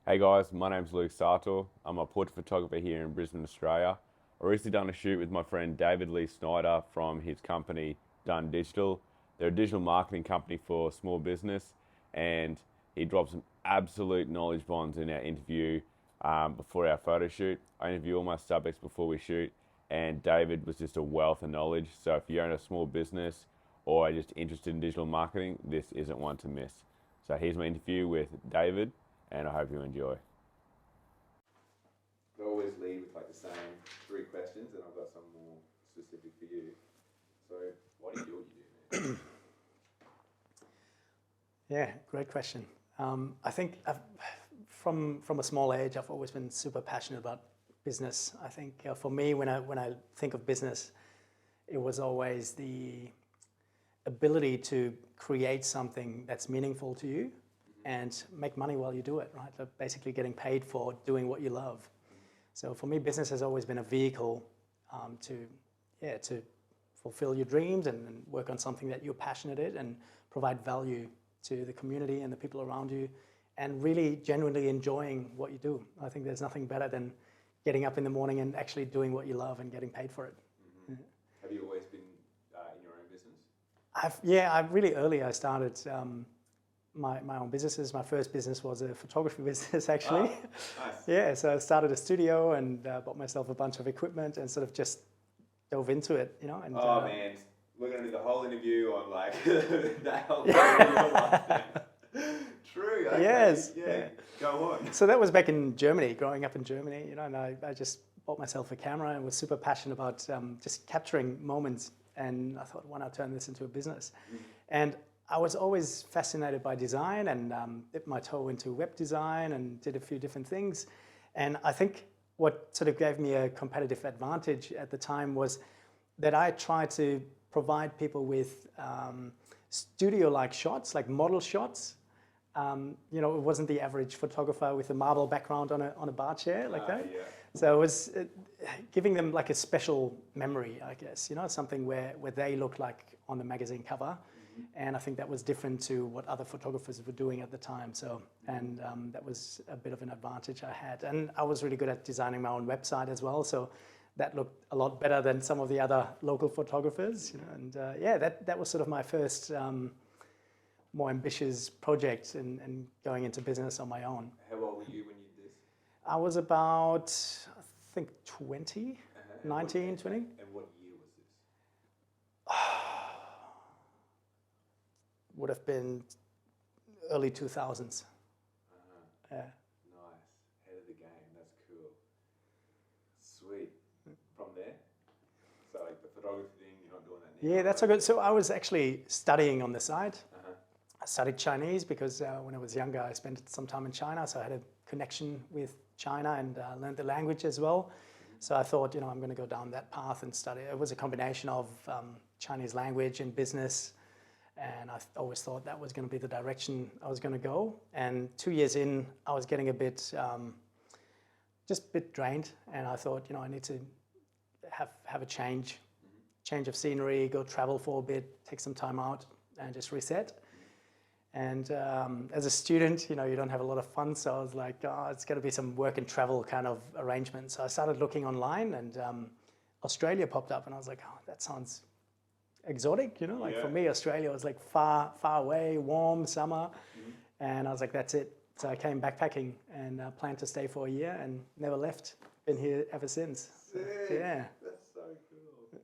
Hey guys, my name's Luke Sartor. I'm a portrait photographer here in Brisbane, Australia. I recently done a shoot with my friend David Schneider from his company Done Digital. They're a digital marketing company for small business, and he dropped some absolute knowledge bombs in our interview before our photo shoot. I interview all my subjects before we shoot, and David was just a wealth of knowledge. So if you own a small business or are just interested in digital marketing, this isn't one to miss. So here's my interview with David, and I hope you enjoy. I always lead with like the same three questions, and I've got some more specific for you. So, why do you do what you do, man? Yeah, great question. I think from a small age, I've always been super passionate about business. I think for me, when I think of business, it was always the ability to create something that's meaningful to you and make money while you do it, right? So basically getting paid for doing what you love. So for me, business has always been a vehicle to fulfill your dreams and work on something that you're passionate in and provide value to the community and the people around you and really genuinely enjoying what you do. I think there's nothing better than getting up in the morning and actually doing what you love and getting paid for it. Mm-hmm. Yeah. Have you always been in your own business? I started my own businesses. My first business was a photography business, actually. Oh, nice. Yeah, so I started a studio and bought myself a bunch of equipment and sort of just dove into it, you know. And, man, we're going to do the whole interview on like that whole life. True. Okay. Yes. Yeah. Go on. So that was back in Germany, growing up in Germany, you know, and I just bought myself a camera and was super passionate about just capturing moments. And I thought, why not turn this into a business? Mm. And I was always fascinated by design and dipped my toe into web design and did a few different things. And I think what sort of gave me a competitive advantage at the time was that I tried to provide people with studio-like shots, like model shots. You know, it wasn't the average photographer with a marble background on a bar chair like that. Yeah. So it was giving them like a special memory, I guess, you know, something where they look like on the magazine cover. And I think that was different to what other photographers were doing at the time. So, and that was a bit of an advantage I had. And I was really good at designing my own website as well. So that looked a lot better than some of the other local photographers. You know? And yeah, that was sort of my first more ambitious project and going into business on my own. How old were you when you did this? I was about, I think, 20, 19, 20. And what year was this? Would have been early 2000s. Yeah. Nice. Head of the game. That's cool. Sweet. From there? So like the photography thing, you're not doing that now? Yeah, that's so good. So I was actually studying on the side. I studied Chinese because when I was younger, I spent some time in China. So I had a connection with China and learned the language as well. So I thought, you know, I'm going to go down that path and study. It was a combination of Chinese language and business. And I always thought that was going to be the direction I was going to go. And 2 years in, I was getting a bit, just a bit drained. And I thought, you know, I need to have a change of scenery, go travel for a bit, take some time out and just reset. And as a student, you know, you don't have a lot of fun. So I was like, oh, it's going to be some work and travel kind of arrangement. So I started looking online and Australia popped up and I was like, oh, that sounds exotic, you know, like for me, Australia was like far away, warm, summer. And I was like, that's it. So I came backpacking and planned to stay for a year and never left. Been here ever since. Sick. Yeah. That's so cool.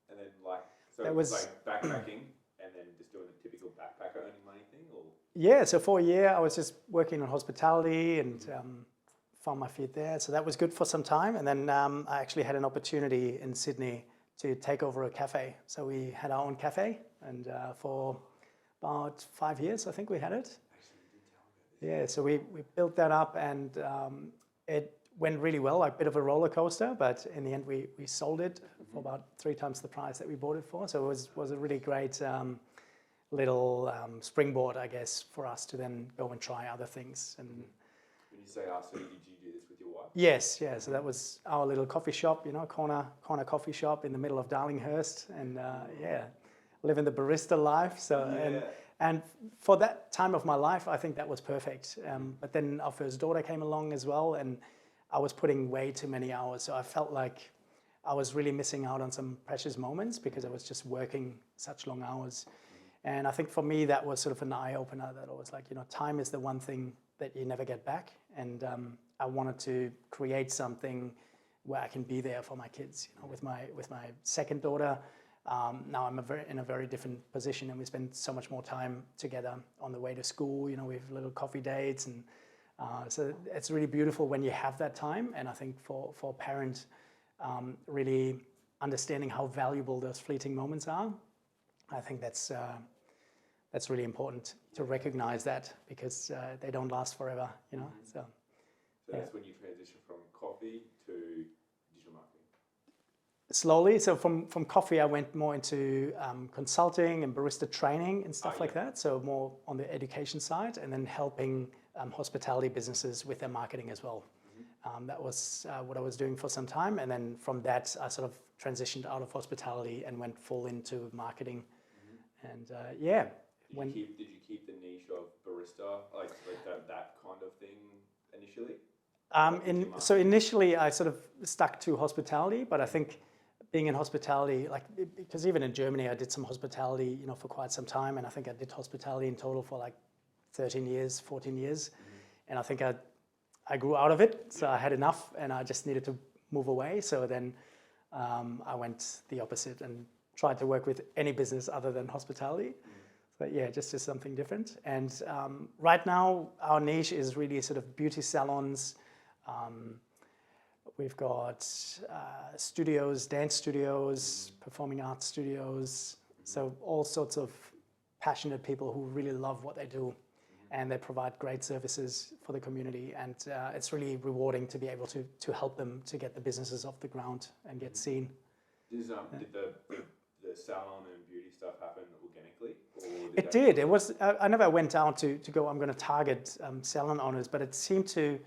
And then like, so that it was like backpacking and then just doing the typical backpacker earning money thing or? Yeah, so for a year I was just working on hospitality and found my feet there. So that was good for some time. And then I actually had an opportunity in Sydney to take over a cafe. So we had our own cafe and for about 5 years, I think we had it. Yeah, so we built that up and it went really well, like a bit of a roller coaster, but in the end we sold it for about 3 times the price that we bought it for. So it was a really great little springboard, I guess, for us to then go and try other things. And when you say so did you do this with your wife? Yes, yeah. So that was our little coffee shop, you know, corner coffee shop in the middle of Darlinghurst, and living the barista life. So And for that time of my life, I think that was perfect. But then our first daughter came along as well, and I was putting way too many hours. So I felt like I was really missing out on some precious moments because I was just working such long hours. And I think for me, that was sort of an eye-opener that I was like, time is the one thing that you never get back. And I wanted to create something where I can be there for my kids. With my second daughter, now I'm in a very different position, and we spend so much more time together on the way to school. We have little coffee dates, and so it's really beautiful when you have that time. And I think for a parent, really understanding how valuable those fleeting moments are, I think that's really important to recognize that, because they don't last forever. So that's when you transition from coffee to digital marketing. Slowly. So from coffee, I went more into consulting and barista training and stuff like that. So more on the education side, and then helping hospitality businesses with their marketing as well. That was what I was doing for some time. And then from that, I sort of transitioned out of hospitality and went full into marketing. And yeah. Did you keep the niche of barista, like that kind of thing initially? So initially, I sort of stuck to hospitality, but I think being in hospitality, because even in Germany, I did some hospitality, for quite some time, and I think I did hospitality in total for 13 years, 14 years, and I think I grew out of it, so I had enough, and I just needed to move away. So then I went the opposite and tried to work with any business other than hospitality. So yeah, just something different. And right now, our niche is really sort of beauty salons. We've got studios, dance studios, performing arts studios. So all sorts of passionate people who really love what they do, and they provide great services for the community. And it's really rewarding to be able to help them to get the businesses off the ground and get seen. Did the salon and beauty stuff happen organically? It did. It was. I never went down to go, I'm going to target salon owners, but it seemed to,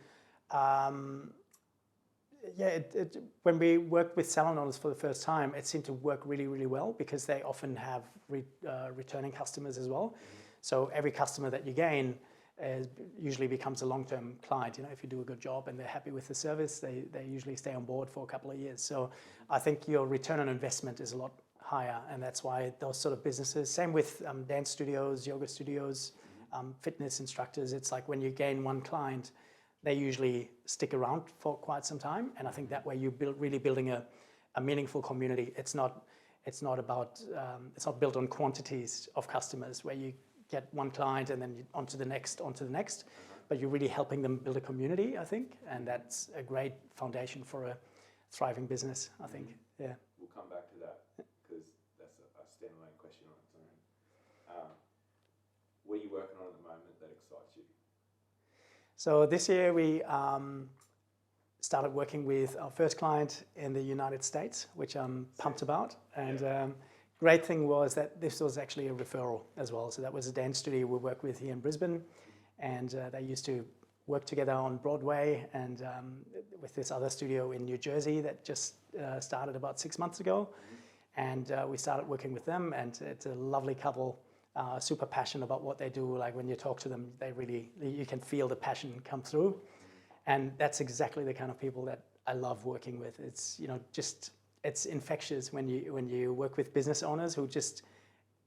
when we worked with salon owners for the first time, it seemed to work really, really well, because they often have returning customers as well. So every customer that you gain usually becomes a long-term client. If you do a good job and they're happy with the service, they usually stay on board for a couple of years. So I think your return on investment is a lot higher, and that's why those sort of businesses, same with dance studios, yoga studios, fitness instructors, it's like when you gain one client, they usually stick around for quite some time, and I think that way you really building a meaningful community. It's not built on quantities of customers where you get one client and then onto the next, but you're really helping them build a community, I think, and that's a great foundation for a thriving business, I think. Yeah. We'll come back to that, because that's a standalone question on its own. What are you working on at the moment that excites you? So this year we started working with our first client in the United States, which I'm pumped about. And great thing was that this was actually a referral as well. So that was a dance studio we worked with here in Brisbane, and they used to work together on Broadway, and with this other studio in New Jersey that just started about 6 months ago. And we started working with them, and it's a lovely couple, super passionate about what they do. Like when you talk to them, you can feel the passion come through. And that's exactly the kind of people that I love working with. It's, it's infectious when you work with business owners who just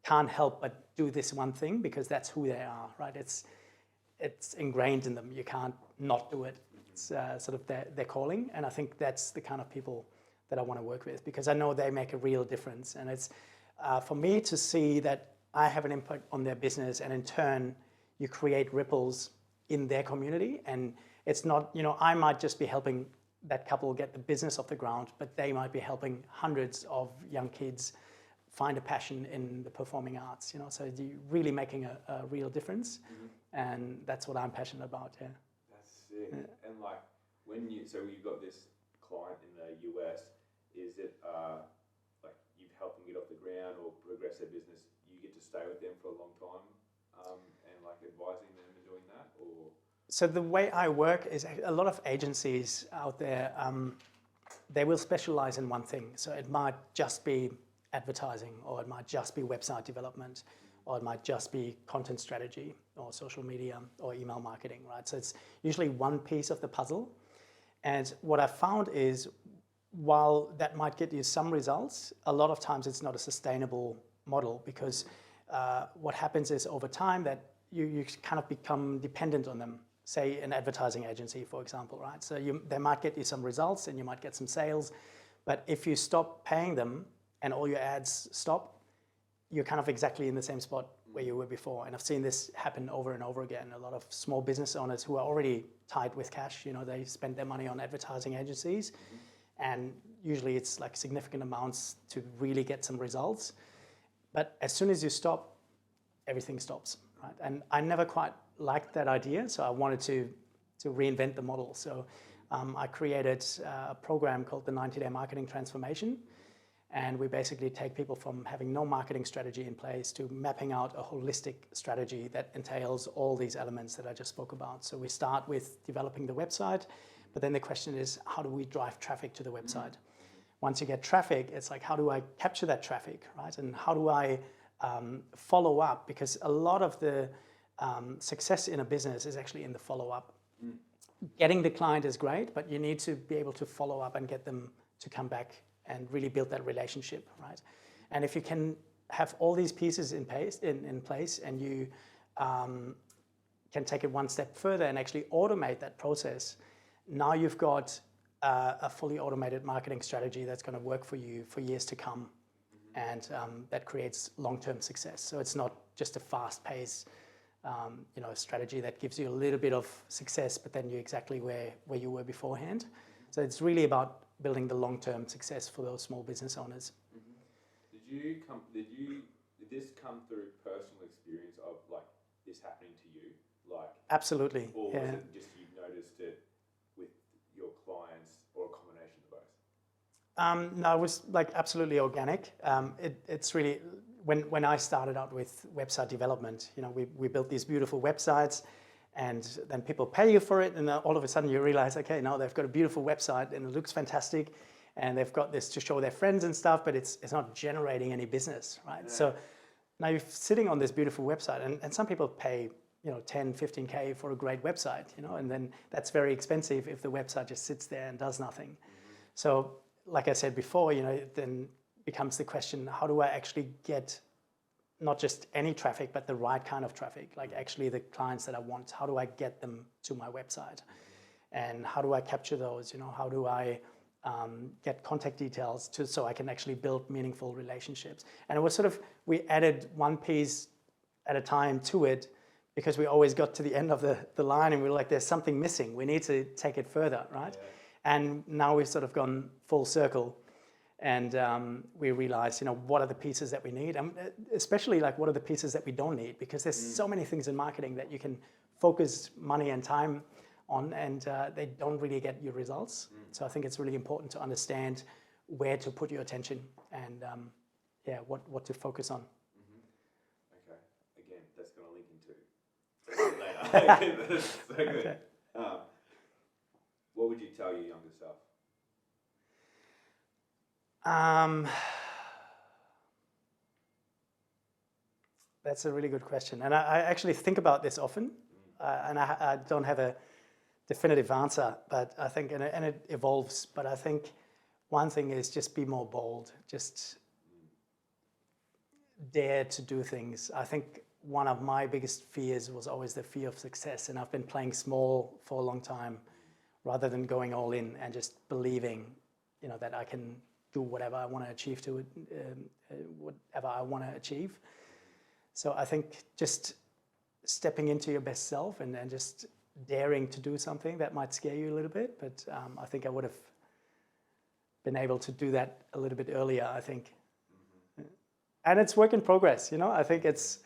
can't help but do this one thing because that's who they are, right? It's ingrained in them. You can't not do it. It's sort of their calling. And I think that's the kind of people that I want to work with, because I know they make a real difference. And it's for me to see that I have an impact on their business, and in turn, you create ripples in their community. And it's not, I might just be helping that couple get the business off the ground, but they might be helping hundreds of young kids find a passion in the performing arts, so you're really making a real difference. And that's what I'm passionate about. Yeah. That's sick. Yeah. And so you've got this client in the US, is it like you've helped them get off the ground or progress their business, you get to stay with them for a long time, and advising them and doing that? Or so the way I work is a lot of agencies out there, they will specialize in one thing. So it might just be advertising, or it might just be website development, or it might just be content strategy or social media or email marketing, right? So it's usually one piece of the puzzle. And what I found is, while that might get you some results, a lot of times it's not a sustainable model, because what happens is over time that you kind of become dependent on them. Say an advertising agency, for example, right? So they might get you some results and you might get some sales, but if you stop paying them and all your ads stop, you're kind of exactly in the same spot where you were before. And I've seen this happen over and over again. A lot of small business owners who are already tight with cash, they spend their money on advertising agencies, and usually it's like significant amounts to really get some results. But as soon as you stop, everything stops, right? And I never quite liked that idea, so I wanted to reinvent the model. So I created a program called the 90-Day Marketing Transformation, and we basically take people from having no marketing strategy in place to mapping out a holistic strategy that entails all these elements that I just spoke about. So we start with developing the website, but then the question is, how do we drive traffic to the website? Once you get traffic, it's like, how do I capture that traffic, right? And how do I follow up? Because a lot of the success in a business is actually in the follow-up. Getting the client is great, but you need to be able to follow up and get them to come back and really build that relationship, right? And if you can have all these pieces in place and you can take it one step further and actually automate that process, now you've got a fully automated marketing strategy that's going to work for you for years to come, and that creates long-term success. So it's not just a fast-paced strategy that gives you a little bit of success, but then you're exactly where you were beforehand. So it's really about building the long-term success for those small business owners. Did this come through personal experience of like this happening to you? Like absolutely. Or was it just you noticed it with your clients, or a combination of both? No, it was like absolutely organic. It's really, when I started out with website development, we built these beautiful websites, and then people pay you for it, and then all of a sudden you realize, okay, now they've got a beautiful website and it looks fantastic, and they've got this to show their friends and stuff, but it's not generating any business, right? Yeah. So now you're sitting on this beautiful website, and some people pay 10, 15K for a great website, and then that's very expensive if the website just sits there and does nothing. So like I said before, it then becomes the question, how do I actually get not just any traffic, but the right kind of traffic, like actually the clients that I want? How do I get them to my website? And how do I capture those? How do I get contact details so I can actually build meaningful relationships? And it was sort of, we added one piece at a time to it, because we always got to the end of the line and we were like, there's something missing. We need to take it further, right? Yeah. And now we've sort of gone full circle, and we realize, what are the pieces that we need, and especially like what are the pieces that we don't need, because there's so many things in marketing that you can focus money and time on, and they don't really get you results. So I think it's really important to understand where to put your attention and what to focus on. Okay, again, that's going to link into later. That's so good. Okay. What would you tell your younger self? That's a really good question, and I actually think about this often, and I don't have a definitive answer, but I think, and it evolves, but I think one thing is just be more bold, just dare to do things. I think one of my biggest fears was always the fear of success, and I've been playing small for a long time, rather than going all in and just believing, that I can do whatever I want to achieve whatever I want to achieve. So I think just stepping into your best self and just daring to do something that might scare you a little bit, but I think I would have been able to do that a little bit earlier, I think. And it's work in progress, I think it's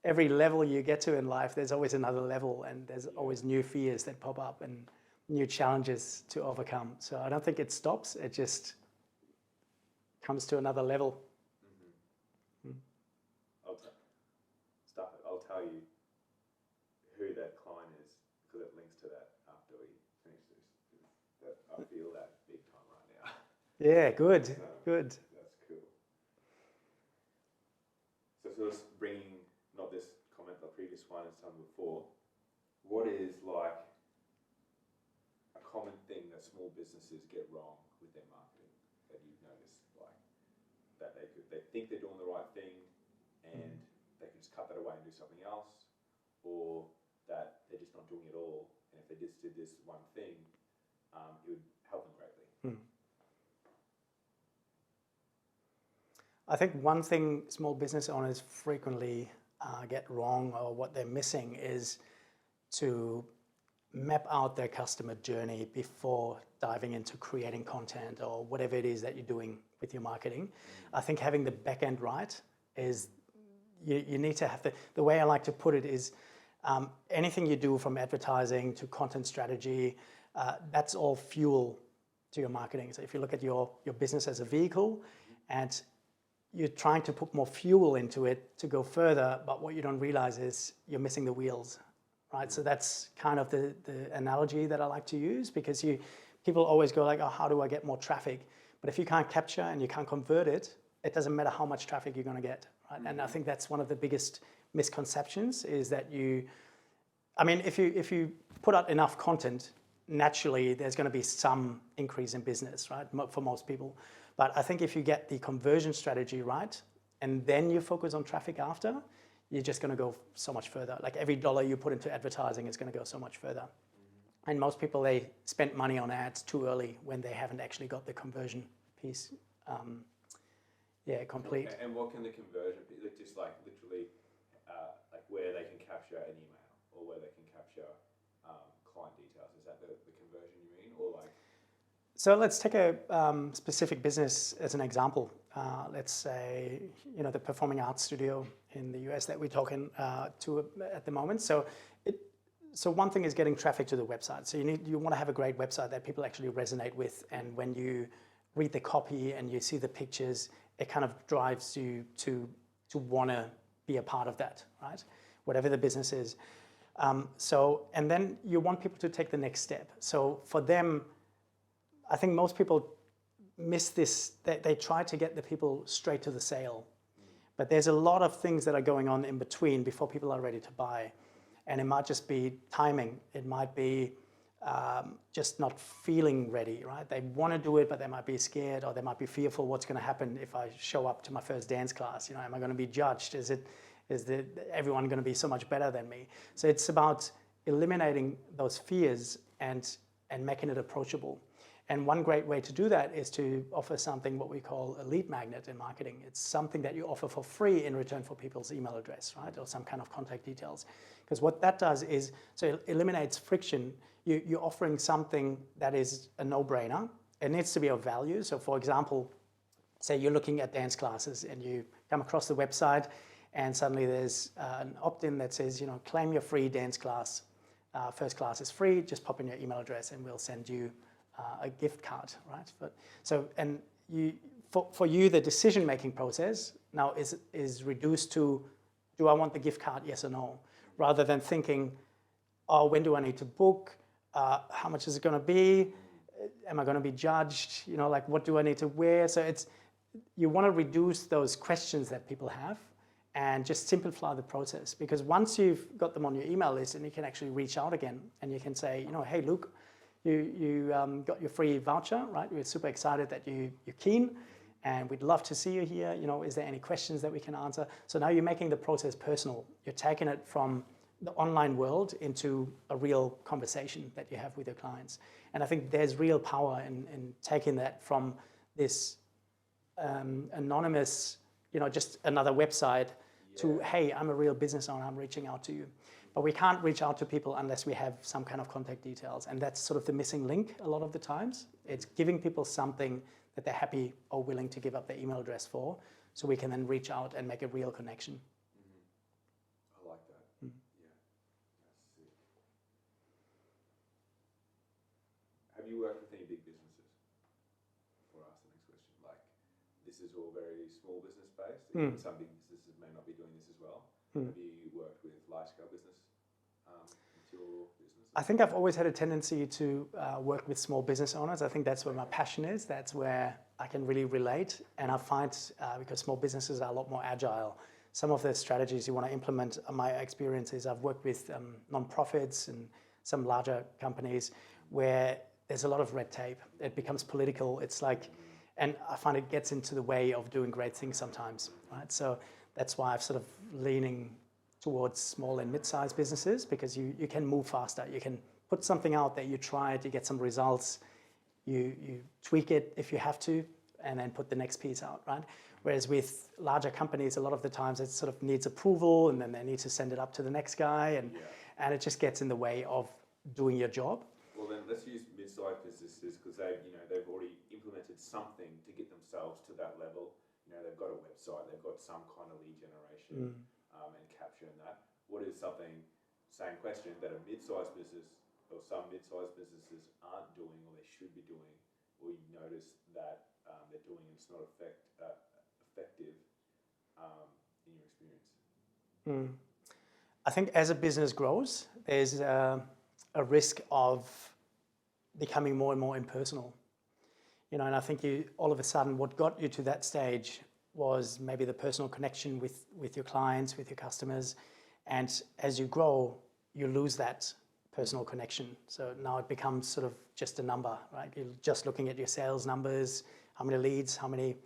every level you get to in life, there's always another level, and there's always new fears that pop up and new challenges to overcome. So I don't think it stops, it just comes to another level. I'll tell you who that client is, because it links to that after we finish this. I feel that big time right now. Yeah, good, good. That's cool. So sort of bringing common thing that small businesses get wrong with their marketing that you've noticed? Like that they think they're doing the right thing and they can just cut that away and do something else, or that they're just not doing it all, and if they just did this one thing, it would help them greatly. I think one thing small business owners frequently get wrong, or what they're missing, is to map out their customer journey before diving into creating content or whatever it is that you're doing with your marketing. I think having the back end right is, you need to have the way I like to put it is, anything you do from advertising to content strategy, that's all fuel to your marketing. So if you look at your business as a vehicle and you're trying to put more fuel into it to go further, but what you don't realize is you're missing the wheels, right? So that's kind of the analogy that I like to use, because people always go like, oh, how do I get more traffic? But if you can't capture and you can't convert it, it doesn't matter how much traffic you're going to get, right? And I think that's one of the biggest misconceptions, is that if you put out enough content, naturally there's going to be some increase in business, right? For most people. But I think if you get the conversion strategy right, and then you focus on traffic after, you're just going to go so much further. Like every dollar you put into advertising is going to go so much further. And most people, they spend money on ads too early when they haven't actually got the conversion piece complete. And what can the conversion be? Like just like literally, like where they can capture an email, or where they can capture client details. Is that the conversion you mean, or like? So let's take a specific business as an example. Let's say, the performing arts studio in the US that we're talking to at the moment. So one thing is getting traffic to the website. So you want to have a great website that people actually resonate with, and when you read the copy and you see the pictures, it kind of drives you to want to be a part of that, right? Whatever the business is. And then you want people to take the next step. So for them, I think most people miss this. They try to get the people straight to the sale, but there's a lot of things that are going on in between before people are ready to buy. And it might just be timing. It might be just not feeling ready, right? They want to do it, but they might be scared, or they might be fearful what's going to happen if I show up to my first dance class. Am I going to be judged? Is everyone going to be so much better than me? So it's about eliminating those fears and making it approachable. And one great way to do that is to offer something what we call a lead magnet in marketing. It's something that you offer for free in return for people's email address, right? Or some kind of contact details. Because what that does is, so it eliminates friction. You're offering something that is a no-brainer. It needs to be of value. So for example, say you're looking at dance classes and you come across the website and suddenly there's an opt-in that says, claim your free dance class. First class is free, just pop in your email address and we'll send you a gift card, right? For you, the decision-making process now is reduced to, do I want the gift card, yes or no? Rather than thinking, oh, when do I need to book? How much is it going to be? Am I going to be judged? Like what do I need to wear? So you want to reduce those questions that people have and just simplify the process. Because once you've got them on your email list, and you can actually reach out again and you can say, hey, Luke, you got your free voucher, right? We're super excited that you're keen, and we'd love to see you here. Is there any questions that we can answer? So now you're making the process personal. You're taking it from the online world into a real conversation that you have with your clients. And I think there's real power in taking that from this anonymous, just another website to, hey, I'm a real business owner, I'm reaching out to you. But we can't reach out to people unless we have some kind of contact details. And that's sort of the missing link a lot of the times. It's giving people something that they're happy or willing to give up their email address for, so we can then reach out and make a real connection. I like that. Yeah. Have you worked with any big businesses? Before I ask the next question, like this is all very small business based. Some big businesses may not be doing this as well. Have you worked with large scale business? Your business? I think I've always had a tendency to work with small business owners. I think that's where my passion is. That's where I can really relate. And I find because small businesses are a lot more agile, some of the strategies you want to implement, my experience is I've worked with non-profits and some larger companies where there's a lot of red tape. It becomes political. It's like, and I find it gets into the way of doing great things sometimes, right? So that's why I've sort of leaning towards small and mid-sized businesses, because you can move faster. You can put something out there, you try it, you get some results, you tweak it if you have to, and then put the next piece out, right? Whereas with larger companies, a lot of the times it sort of needs approval, and then they need to send it up to the next guy, and it just gets in the way of doing your job. Well, then let's use mid-sized businesses, because they've already implemented something to get themselves to that level. They've got a website, they've got some kind of lead generation and capture in that. What is something, same question, that a mid-sized business or some mid-sized businesses aren't doing, or they should be doing, or you notice that they're doing and it's not effective in your experience? I think as a business grows, there's a risk of becoming more and more impersonal. And I think all of a sudden, what got you to that stage was maybe the personal connection with your clients, with your customers. And as you grow, you lose that personal connection. So now it becomes sort of just a number, right? You're just looking at your sales numbers, how many leads, how many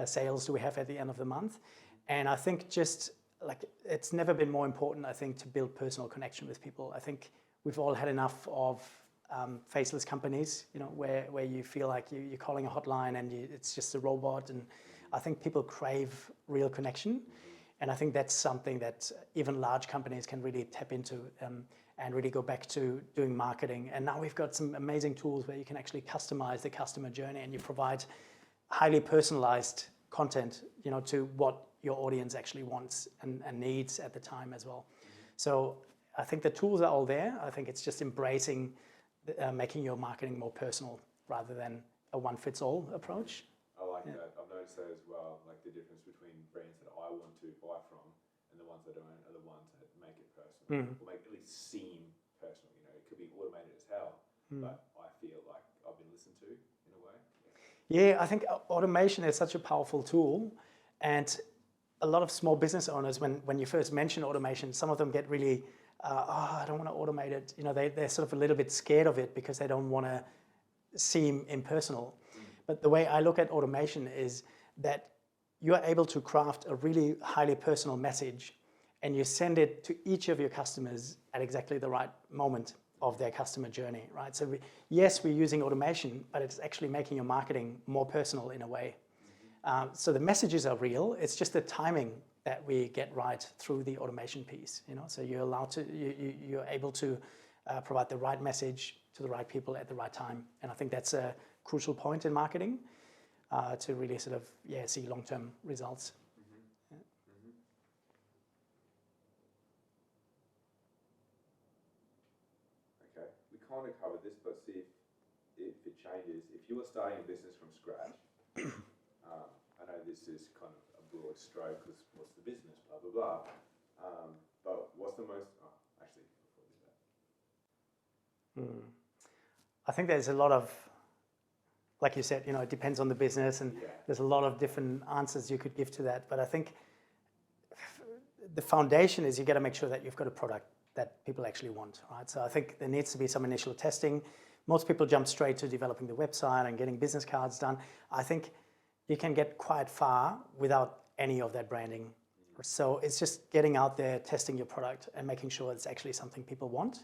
sales do we have at the end of the month. And I think just like it's never been more important, I think, to build personal connection with people. I think we've all had enough of faceless companies, where you feel like you're calling a hotline and it's just a robot. And I think people crave real connection. And I think that's something that even large companies can really tap into and really go back to doing marketing. And now we've got some amazing tools where you can actually customize the customer journey, and you provide highly personalized content, to what your audience actually wants and needs at the time as well. So I think the tools are all there. I think it's just embracing making your marketing more personal rather than a one-fits-all approach. I like that. I've noticed that as well. Like the difference between brands that I want to buy from and the ones that don't are the ones that make it personal, or make at least seem personal. It could be automated as hell, but I feel like I've been listened to in a way. Yeah, I think automation is such a powerful tool, and a lot of small business owners, when you first mention automation, some of them get really, I don't want to automate it. They're sort of a little bit scared of it because they don't want to seem impersonal. But the way I look at automation is that you are able to craft a really highly personal message, and you send it to each of your customers at exactly the right moment of their customer journey, right? So yes, we're using automation, but it's actually making your marketing more personal in a way. So the messages are real. It's just the timing that we get right through the automation piece. So you're able to provide the right message to the right people at the right time. And I think that's a crucial point in marketing to really sort of see long-term results. Okay, we kind of covered this, but see if it changes. If you were starting a business from scratch, I know this is kind of a broad stroke because what's the business, blah, blah, blah. But what's the most, actually, before we do that. I think there's a lot of, like you said, it depends on the business, and there's a lot of different answers you could give to that. But I think the foundation is you got to make sure that you've got a product that people actually want, right? So I think there needs to be some initial testing. Most people jump straight to developing the website and getting business cards done. I think you can get quite far without any of that branding. So it's just getting out there, testing your product, and making sure it's actually something people want.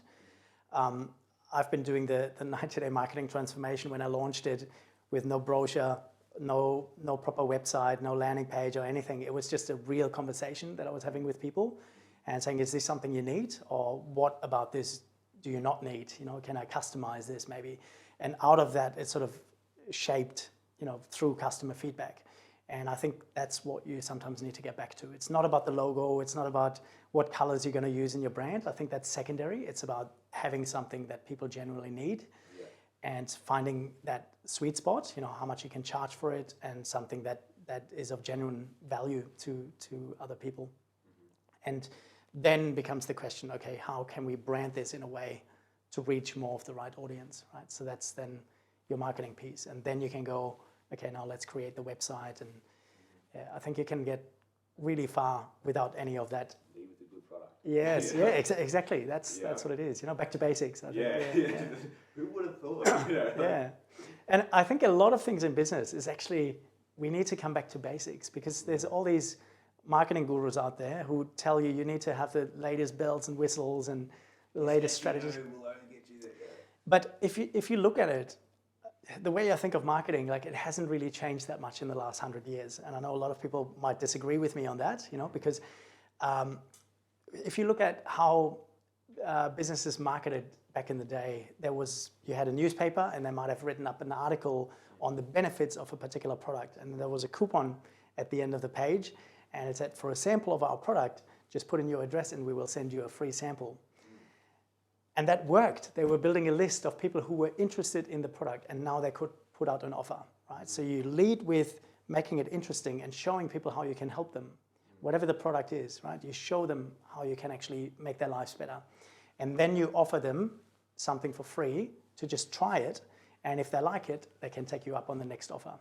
I've been doing the 90-day marketing transformation when I launched it with no brochure, no proper website, no landing page or anything. It was just a real conversation that I was having with people and saying, is this something you need? Or what about this do you not need? Can I customize this maybe? And out of that, it sort of shaped, through customer feedback. And I think that's what you sometimes need to get back to. It's not about the logo. It's not about what colors you're going to use in your brand. I think that's secondary. It's about having something that people generally need and finding that sweet spot, how much you can charge for it, and something that is of genuine value to other people. And then becomes the question, okay, how can we brand this in a way to reach more of the right audience, right? So that's then your marketing piece. And then you can go, okay, now let's create the website. And I think you can get really far without any of that. Lead with a good product. Yes, exactly. That's what it is. You know, back to basics. I think. Yeah. Who would have thought? Yeah. And I think a lot of things in business is actually we need to come back to basics because there's all these marketing gurus out there who tell you need to have the latest bells and whistles and the latest strategies. Will only get you there. But if you look at it, the way I think of marketing, like it hasn't really changed that much in the last 100 years. And I know a lot of people might disagree with me on that, you know, because if you look at how businesses marketed back in the day, you had a newspaper and they might have written up an article on the benefits of a particular product. And there was a coupon at the end of the page and it said, for a sample of our product, just put in your address and we will send you a free sample. And that worked. They were building a list of people who were interested in the product and now they could put out an offer, right? So you lead with making it interesting and showing people how you can help them. Whatever the product is, right? You show them how you can actually make their lives better. And then you offer them something for free to just try it. And if they like it, they can take you up on the next offer.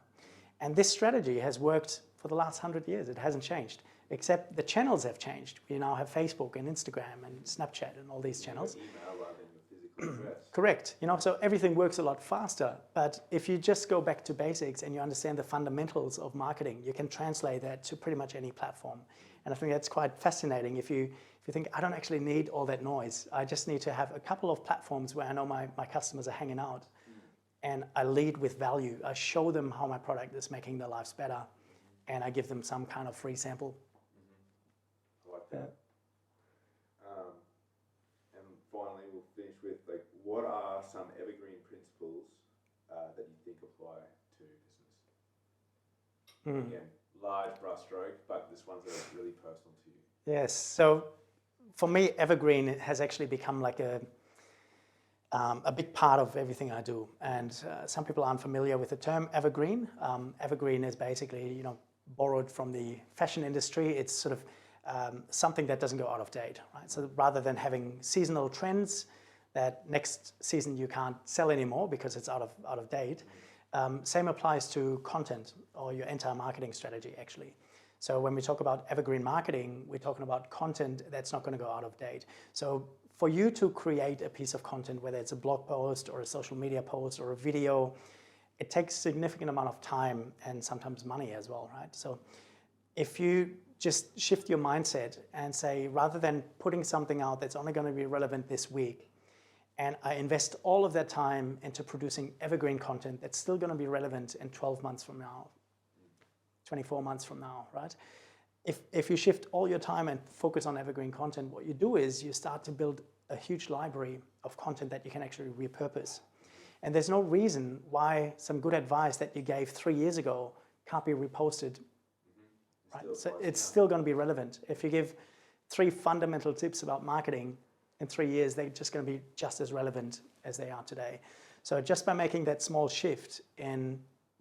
And this strategy has worked for the last 100 years. It hasn't changed, except the channels have changed. We now have Facebook and Instagram and Snapchat and all these channels. Correct. You know, so everything works a lot faster. But if you just go back to basics and you understand the fundamentals of marketing, you can translate that to pretty much any platform. And I think that's quite fascinating. If you think, I don't actually need all that noise. I just need to have a couple of platforms where I know my customers are hanging out. And I lead with value. I show them how my product is making their lives better. And I give them some kind of free sample. I like that. And finally, we'll finish with what are some evergreen principles that you think apply to business? Again, large brushstroke, but this one's really personal to you. Yes. So for me, evergreen has actually become like a big part of everything I do. And some people aren't familiar with the term evergreen. Evergreen is basically, you know, borrowed from the fashion industry. It's sort of something that doesn't go out of date, right? So rather than having seasonal trends that next season you can't sell anymore because it's out of date, same applies to content or your entire marketing strategy, actually. So when we talk about evergreen marketing, we're talking about content that's not going to go out of date. So for you to create a piece of content, whether it's a blog post or a social media post or a video, it takes a significant amount of time and sometimes money as well, right? So if you just shift your mindset and say, rather than putting something out that's only going to be relevant this week, and I invest all of that time into producing evergreen content that's still going to be relevant in 12 months from now, 24 months from now, right? If you shift all your time and focus on evergreen content, what you do is you start to build a huge library of content that you can actually repurpose. And there's no reason why some good advice that you gave 3 years ago can't be reposted, right? So it's still going to be relevant. If you give 3 fundamental tips about marketing, in 3 years, they're just going to be just as relevant as they are today. So just by making that small shift in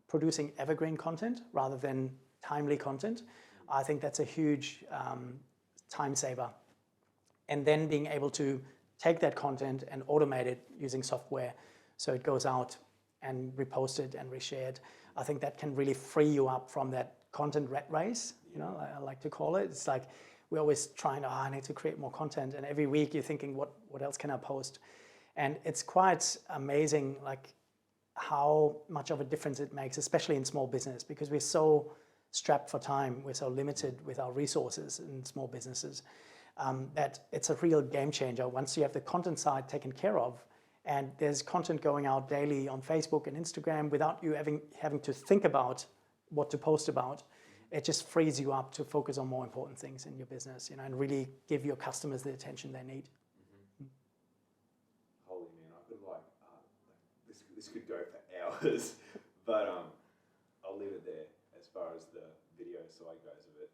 producing evergreen content rather than timely content, I think that's a huge time saver. And then being able to take that content and automate it using software so it goes out and reposted and reshared. I think that can really free you up from that content rat race, you know, I like to call it. It's like we're always trying, I need to create more content. And every week you're thinking, what else can I post? And it's quite amazing, like how much of a difference it makes, especially in small business, because we're so strapped for time. We're so limited with our resources in small businesses that it's a real game changer once you have the content side taken care of. And there's content going out daily on Facebook and Instagram without you having to think about what to post about. It just frees you up to focus on more important things in your business, you know, and really give your customers the attention they need. Holy man, I could this could go for hours, but I'll leave it there as far as the video side goes of it.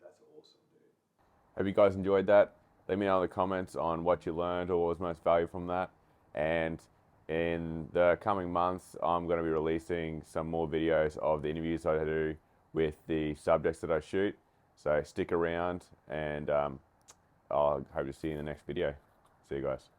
That's awesome, dude. Hope you guys enjoyed that. Let me know in the comments on what you learned or what was most valuable from that. And in the coming months, I'm going to be releasing some more videos of the interviews I do with the subjects that I shoot. So stick around and I'll hope to see you in the next video. See you guys.